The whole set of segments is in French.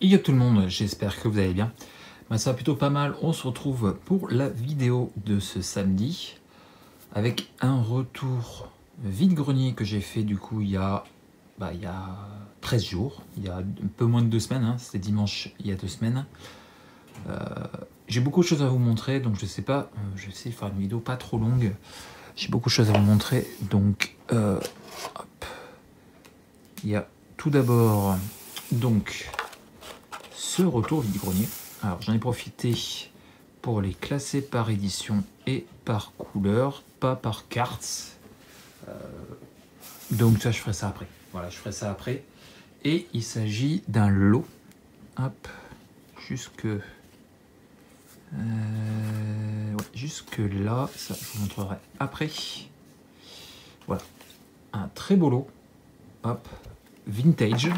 Yo tout le monde, j'espère que vous allez bien. Ça va plutôt pas mal. On se retrouve pour la vidéo de ce samedi avec un retour vide-grenier que j'ai fait du coup il y a 13 jours, il y a un peu moins de 2 semaines, hein. C'était dimanche il y a 2 semaines. J'ai beaucoup de choses à vous montrer, donc je sais pas, je vais essayer de faire une vidéo pas trop longue. J'ai beaucoup de choses à vous montrer, donc hop. Il y a tout d'abord donc ce retour vide-grenier. Alors j'en ai profité pour les classer par édition et par couleur, pas par carte. Donc ça je ferai ça après. Voilà, je ferai ça après. Et il s'agit d'un lot. Hop, jusque jusque là, ça je vous montrerai après. Voilà, un très beau lot. Hop, vintage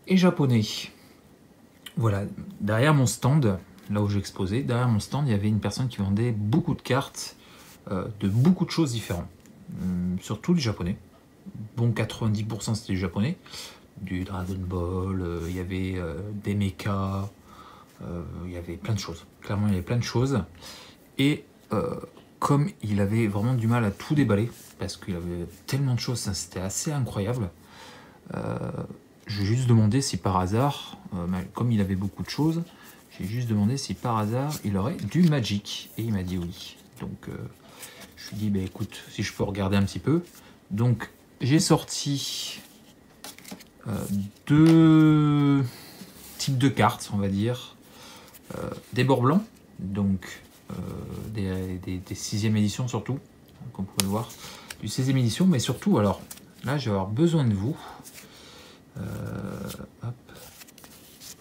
et japonais. Voilà, derrière mon stand, là où j'exposais, derrière mon stand, il y avait une personne qui vendait beaucoup de cartes de beaucoup de choses différentes. Surtout du japonais. Bon, 90% c'était du japonais. Du Dragon Ball, il y avait des mechas, il y avait plein de choses. Clairement, il y avait plein de choses. Et comme il avait vraiment du mal à tout déballer, parce qu'il avait tellement de choses, c'était assez incroyable. J'ai juste demandé si par hasard, comme il avait beaucoup de choses, j'ai juste demandé si par hasard il aurait du Magic. Et il m'a dit oui. Donc je lui ai dit, bah, écoute, si je peux regarder un petit peu. Donc j'ai sorti deux types de cartes, on va dire. Des bords blancs, donc des 6e édition surtout, comme vous pouvez le voir. Du 16e édition, mais surtout, alors là je vais avoir besoin de vous. Hop,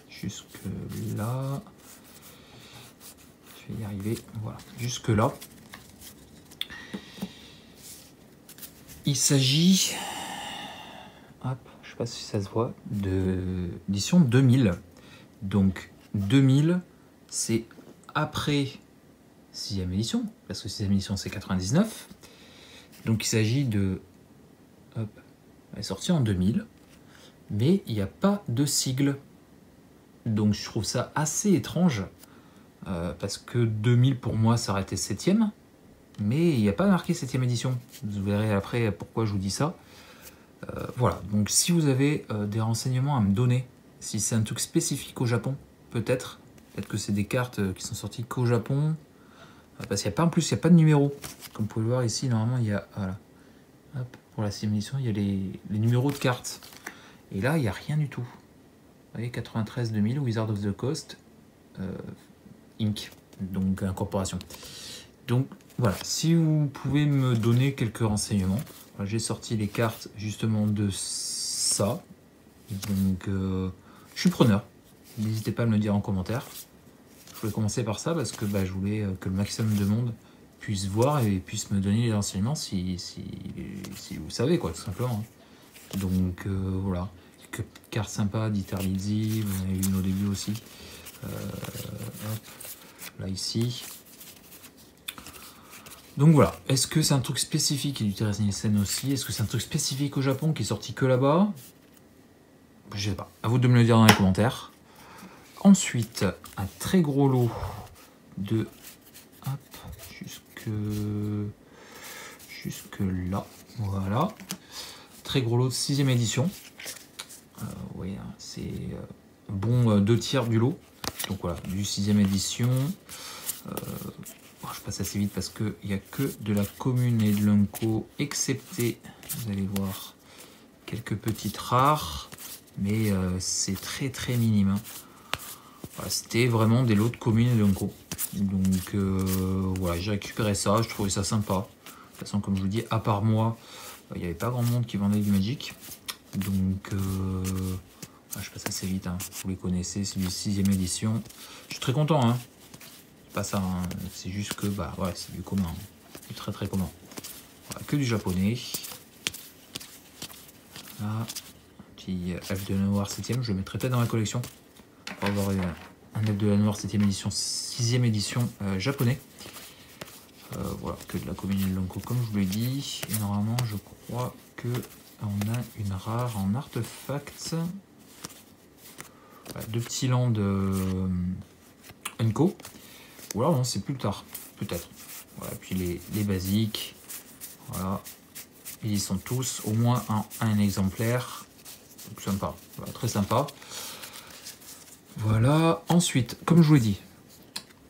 jusque là, je vais y arriver, voilà, jusque là. Il s'agit, hop, je sais pas si ça se voit, de l'édition 2000. Donc 2000, c'est après 6e édition, parce que 6e édition c'est 99. Donc il s'agit de, hop, elle est sortie en 2000. Mais il n'y a pas de sigle. Donc je trouve ça assez étrange, parce que 2000 pour moi ça aurait été 7e, mais il n'y a pas marqué 7e édition. Vous verrez après pourquoi je vous dis ça. Voilà, donc si vous avez des renseignements à me donner, si c'est un truc spécifique au Japon, peut-être que c'est des cartes qui sont sorties qu'au Japon, parce qu'il n'y a pas, en plus il n'y a pas de numéro. Comme vous pouvez le voir ici, normalement il y a, voilà, hop, pour la 6e édition, il y a les numéros de cartes. Et là, il n'y a rien du tout. Vous voyez, 93-2000, Wizard of the Coast, Inc. Donc, incorporation. Donc, voilà. Si vous pouvez me donner quelques renseignements. Voilà, j'ai sorti les cartes, justement, de ça. Donc, je suis preneur. N'hésitez pas à me le dire en commentaire. Je voulais commencer par ça parce que je voulais que le maximum de monde puisse voir et puisse me donner les renseignements si vous savez, quoi, tout simplement. Donc, voilà. Quelques cartes sympas d'Eternity, vous en avez une au début aussi. Hop, là ici. Donc voilà, est-ce que c'est un truc spécifique et du Terrace Nielsen aussi? Est-ce que c'est un truc spécifique au Japon qui est sorti que là-bas? Je sais pas, à vous de me le dire dans les commentaires. Ensuite, un très gros lot de, hop, jusque là, voilà. Très gros lot de 6e édition. Oui, c'est bon 2/3 du lot. Donc voilà, du 6e édition. Je passe assez vite parce qu'il n'y a que de la commune et de l'unco, excepté, vous allez voir, quelques petites rares. Mais c'est très très minime. Hein. Voilà, c'était vraiment des lots de commune et de l'unco. Donc voilà, j'ai récupéré ça, je trouvais ça sympa. De toute façon, comme je vous dis, à part moi, il n'y avait pas grand monde qui vendait du Magic. Donc je passe assez vite, hein. Vous les connaissez, c'est du 6e édition. Je suis très content, hein. C'est pas ça, hein. C'est juste que ouais, c'est du commun, hein. Du très très commun. Voilà, que du japonais. Là, petit elfe de la noire 7e, je le mettrai peut-être dans ma collection. Pour avoir un elfe de la noire 7e édition, 6e édition japonais. Voilà, que de la commune et de l'unco, comme je vous l'ai dit. Et normalement, je crois que on a une rare en artefact. Voilà, 2 petits Land Unco. Ou alors non, c'est plus tard, peut-être. Voilà, puis les basiques. Voilà. Ils y sont tous, au moins un exemplaire. Donc, sympa, voilà, très sympa. Voilà, ensuite, comme je vous l'ai dit,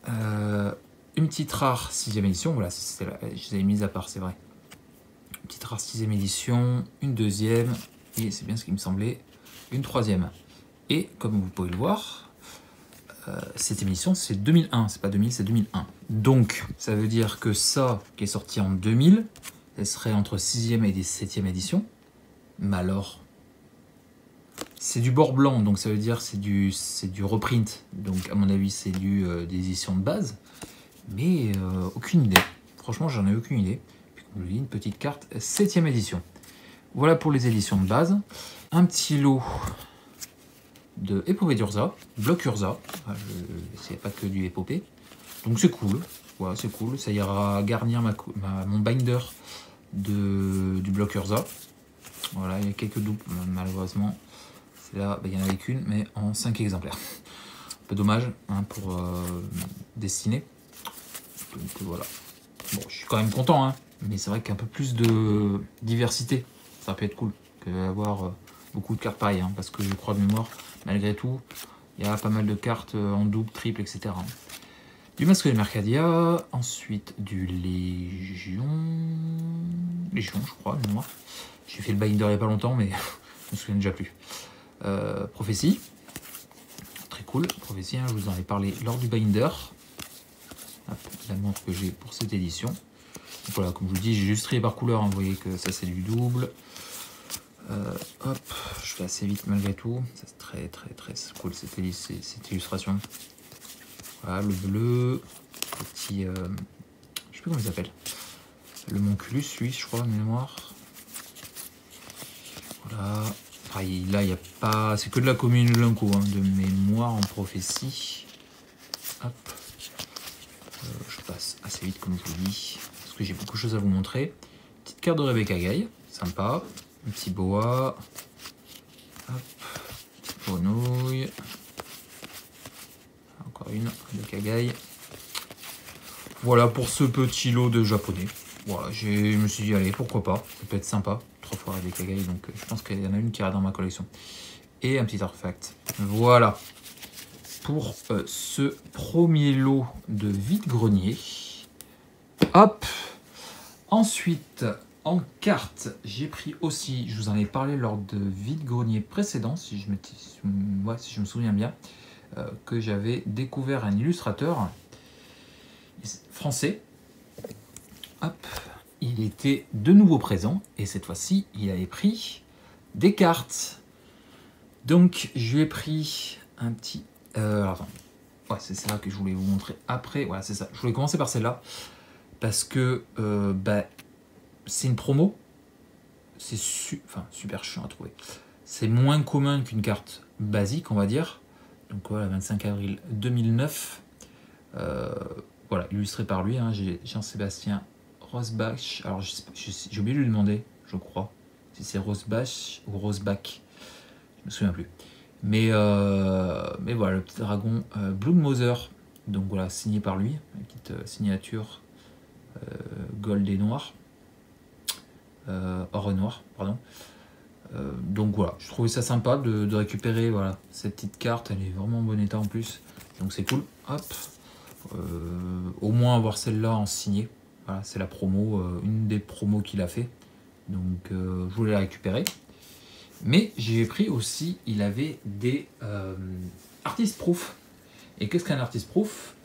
une petite rare 6ème édition. Voilà, je les avais mises à part, c'est vrai. Une petite rare 6ème édition, une 2ème, et c'est bien ce qui me semblait, une 3ème. Et comme vous pouvez le voir, cette édition c'est 2001, c'est pas 2000, c'est 2001. Donc ça veut dire que ça qui est sorti en 2000, elle serait entre 6ème et 7ème édition. Mais alors, c'est du bord blanc, donc ça veut dire c'est du reprint. Donc à mon avis c'est des éditions de base. Mais aucune idée. Franchement j'en ai aucune idée. Puis comme je vous dis, une petite carte 7ème édition. Voilà pour les éditions de base. Un petit lot de épopée d'Urza, bloc Urza. Il n'y a pas que du épopée. Donc c'est cool. Voilà, c'est cool. Ça ira garnir mon binder du bloc Urza. Voilà, il y a quelques doubles malheureusement. Là, il n'y en avait qu'une, mais en 5 exemplaires. Un peu dommage hein, pour dessiner. Donc voilà. Bon, je suis quand même content, hein, mais c'est vrai qu'un peu plus de diversité, ça peut être cool que d'avoir beaucoup de cartes pareilles, hein, parce que je crois de mémoire, malgré tout, il y a pas mal de cartes en double, triple, etc. Du masque de Mercadia, ensuite du Légion, je crois, de mémoire. J'ai fait le binder il n'y a pas longtemps, mais je me souviens déjà plus. Prophétie, très cool. Prophétie, hein, je vous en ai parlé lors du binder. Hop, la montre que j'ai pour cette édition. Donc voilà, comme je vous dis, j'ai juste trié par couleur. Hein, vous voyez que ça c'est du double. Hop, je fais assez vite malgré tout. C'est très cool cette illustration. Voilà, le bleu, le petit, je sais plus comment il s'appelle. Le Monculus, lui, je crois, de mémoire. Voilà. Pareil, là, il n'y a pas. C'est que de la commune de Lunco, hein, de mémoire en prophétie. Hop. Je passe assez vite, comme je vous dis, parce que j'ai beaucoup de choses à vous montrer. Petite carte de Rebecca Gay, sympa. Un petit boa. Hop. Petite grenouille. Encore une, Rebecca Gay. Voilà pour ce petit lot de japonais. Voilà, je me suis dit, allez, pourquoi pas, ça peut être sympa. 3 fois Rebecca Gay, donc je pense qu'il y en a une qui ira dans ma collection. Et un petit artefact. Voilà pour ce premier lot de vide-grenier. Hop. Ensuite, en carte, j'ai pris aussi, je vous en ai parlé lors de vide-grenier précédent, si je me souviens bien, que j'avais découvert un illustrateur français. Hop. Il était de nouveau présent et cette fois-ci, il avait pris des cartes. Donc, je lui ai pris un petit... attends. Ouais, c'est celle-là que je voulais vous montrer après. Voilà, c'est ça. Je voulais commencer par celle-là parce que c'est une promo. C'est super chiant à trouver. C'est moins commun qu'une carte basique, on va dire. Donc voilà, 25 avril 2009. Voilà, illustré par lui. Hein, j'ai Jean-Sébastien Rosbach. Alors, j'ai oublié de lui demander, je crois, si c'est Rosbach ou Rosbach. Je me souviens plus. Mais voilà, le petit dragon Blood Mother. Donc voilà, signé par lui. Une petite signature gold et noir. Or et noir, pardon. Donc voilà, je trouvais ça sympa de récupérer voilà, cette petite carte. Elle est vraiment en bon état en plus. Donc c'est cool. Hop. Au moins avoir celle-là en signé. Voilà, c'est la promo, une des promos qu'il a fait. Donc je voulais la récupérer. Mais j'ai pris aussi, il avait des artist proof. Et qu'est-ce qu'un artist proof?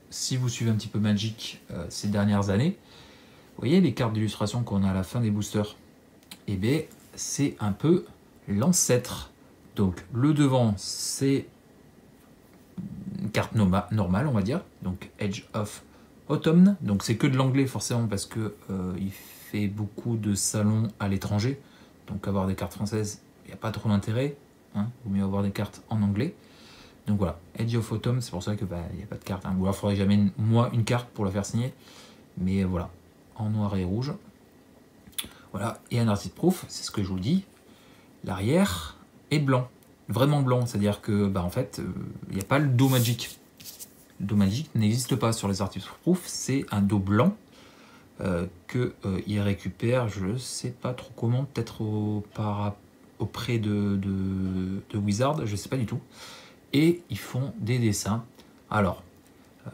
Si vous suivez un petit peu Magic ces dernières années, vous voyez les cartes d'illustration qu'on a à la fin des boosters. Et bien, c'est un peu l'ancêtre. Donc le devant, c'est une carte normale, on va dire. Donc Edge of Autumn. Donc c'est que de l'anglais forcément parce que il fait beaucoup de salons à l'étranger. Donc avoir des cartes françaises, il n'y a pas trop d'intérêt. Hein. Il vaut mieux avoir des cartes en anglais. Donc voilà, Edge of Autumn, c'est pour ça que il n'y a pas de carte. Hein. Ou alors il faudrait jamais moi une carte pour la faire signer. Mais voilà, en noir et rouge. Voilà, et un artist proof, c'est ce que je vous dis. L'arrière est blanc. vraiment blanc, c'est-à-dire que en fait, il n'y a pas le dos Magic. Le dos Magic n'existe pas sur les Artist Proof, c'est un dos blanc qu'il récupère, je sais pas trop comment, peut-être auprès de Wizard, je sais pas du tout. Et ils font des dessins. Alors, vous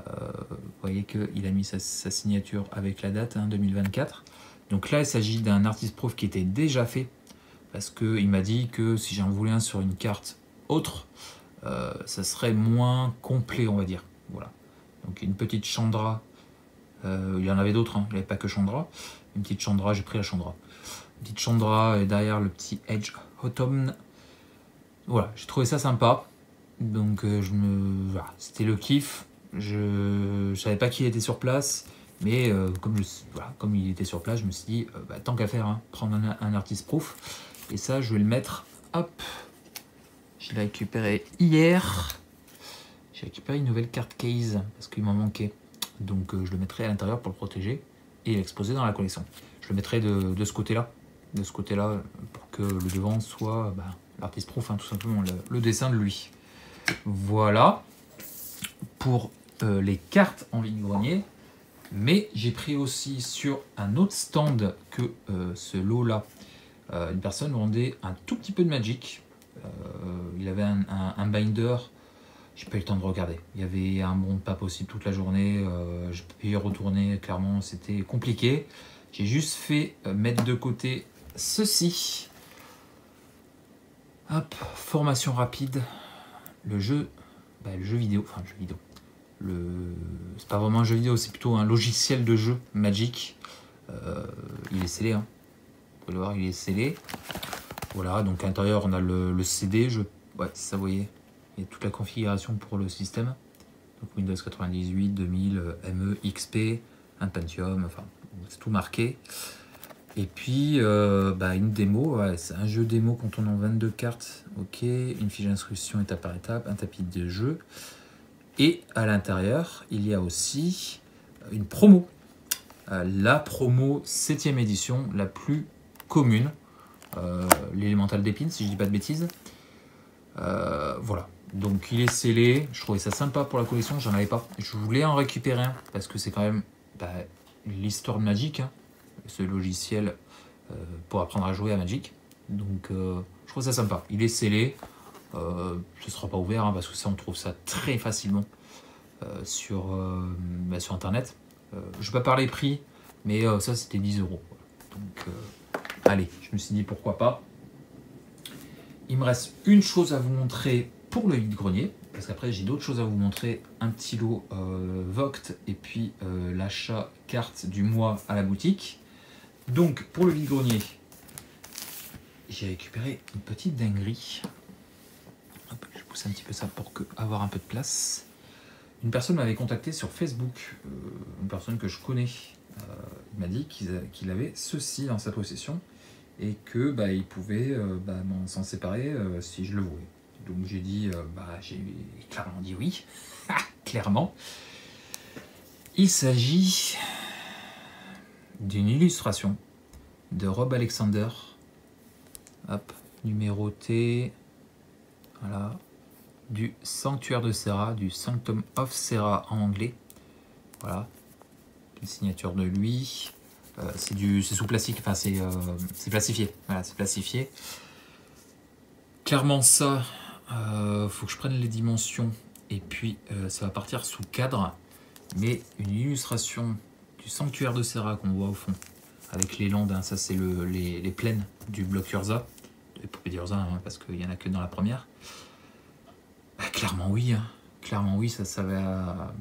voyez qu'il a mis sa signature avec la date, 2024. Donc là, il s'agit d'un Artist Proof qui était déjà fait, parce qu'il m'a dit que si j'en voulais un sur une carte autre, ça serait moins complet, on va dire. Voilà. Donc une petite Chandra. Il y en avait d'autres, il n'y avait pas que Chandra. Une petite Chandra, j'ai pris la Chandra. Une petite Chandra et derrière le petit Edge Autumn. Voilà, j'ai trouvé ça sympa. Donc voilà, c'était le kiff. Je savais pas qui était sur place, mais comme il était sur place, je me suis dit, tant qu'à faire, prendre un Artist Proof. Et ça, je vais le mettre, hop. Je l'ai récupéré hier. J'ai récupéré une nouvelle carte case, parce qu'il m'en manquait. Donc je le mettrai à l'intérieur pour le protéger et l'exposer dans la collection. Je le mettrai de ce côté-là, pour que le devant soit l'Artist Proof, tout simplement, le dessin de lui. Voilà pour les cartes en vide-grenier. Mais j'ai pris aussi sur un autre stand que ce lot-là. Une personne vendait un tout petit peu de Magic. Il avait un binder. J'ai pas eu le temps de regarder. Il y avait un monde pas possible toute la journée. Je peux y retourner, clairement, c'était compliqué. J'ai juste fait mettre de côté ceci. Hop, formation rapide. Le jeu vidéo. Enfin, le jeu vidéo. C'est pas vraiment un jeu vidéo, c'est plutôt un logiciel de jeu Magic. Il est scellé. Vous pouvez le voir, il est scellé. Voilà, donc à l'intérieur, on a le CD. Ouais, ça, vous voyez. Il y a toute la configuration pour le système. Donc Windows 98, 2000, ME, XP, un Pentium, enfin, c'est tout marqué. Et puis, une démo, ouais, c'est un jeu démo contenant 22 cartes, ok, une fiche d'instruction étape par étape, un tapis de jeu. Et à l'intérieur, il y a aussi une promo. La promo 7e édition, la plus commune. L'élémental d'épine, si je dis pas de bêtises. Voilà. Donc il est scellé, je trouvais ça sympa pour la collection, j'en avais pas. Je voulais en récupérer un, parce que c'est quand même l'histoire de Magic, ce logiciel pour apprendre à jouer à Magic. Donc je trouve ça sympa. Il est scellé, ce ne sera pas ouvert, parce que ça on trouve ça très facilement sur internet. Je ne vais pas parler prix, mais ça c'était 10 €. Donc allez, je me suis dit pourquoi pas. Il me reste une chose à vous montrer pour le vide-grenier, parce qu'après j'ai d'autres choses à vous montrer, un petit lot Voct et puis l'achat carte du mois à la boutique. Donc pour le vide-grenier, j'ai récupéré une petite dinguerie. Hop, je pousse un petit peu ça pour avoir un peu de place. Une personne m'avait contacté sur Facebook, une personne que je connais. Il m'a dit qu'il avait ceci dans sa possession et que il pouvait s'en séparer si je le voulais. Donc j'ai dit, j'ai clairement dit oui, clairement. Il s'agit d'une illustration de Rob Alexander, hop, numéroté, voilà, du Sanctuaire de Serra, du Sanctum of Serra en anglais, voilà, une signature de lui. C'est sous plastique, enfin c'est plastifié, voilà, c'est plastifié. Clairement ça, faut que je prenne les dimensions et puis ça va partir sous cadre, mais une illustration du Sanctuaire de Serra qu'on voit au fond, avec les landes, ça c'est les plaines du bloc Urza, de poupée d'Urza, parce qu'il n'y en a que dans la première. Clairement oui, clairement oui, ça va...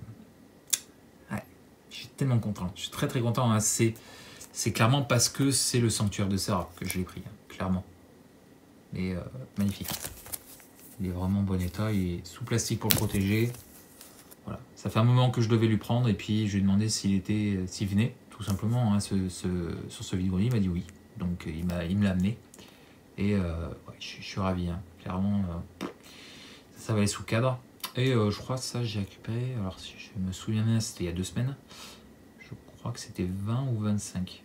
Ouais, je suis tellement content, je suis très très content, c'est clairement parce que c'est le Sanctuaire de Serra que je l'ai pris, clairement. Mais magnifique. Il est vraiment en bon état, il est sous plastique pour le protéger. Voilà. Ça fait un moment que je devais lui prendre et puis je lui ai demandé s'il venait, tout simplement, sur ce vide-grenier, il m'a dit oui. Donc il me l'a amené. Et ouais, je suis ravi, clairement, ça va aller sous cadre. Et je crois que ça j'ai récupéré, alors si je me souviens bien, c'était il y a 2 semaines. Je crois que c'était 20 ou 25.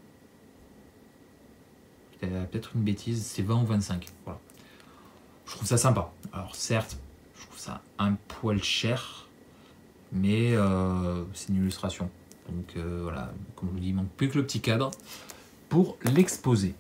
Peut-être une bêtise, c'est 20 ou 25. Voilà. Je trouve ça sympa. Alors certes, je trouve ça un poil cher, mais c'est une illustration. Donc voilà, comme je vous dis, il manque plus que le petit cadre pour l'exposer.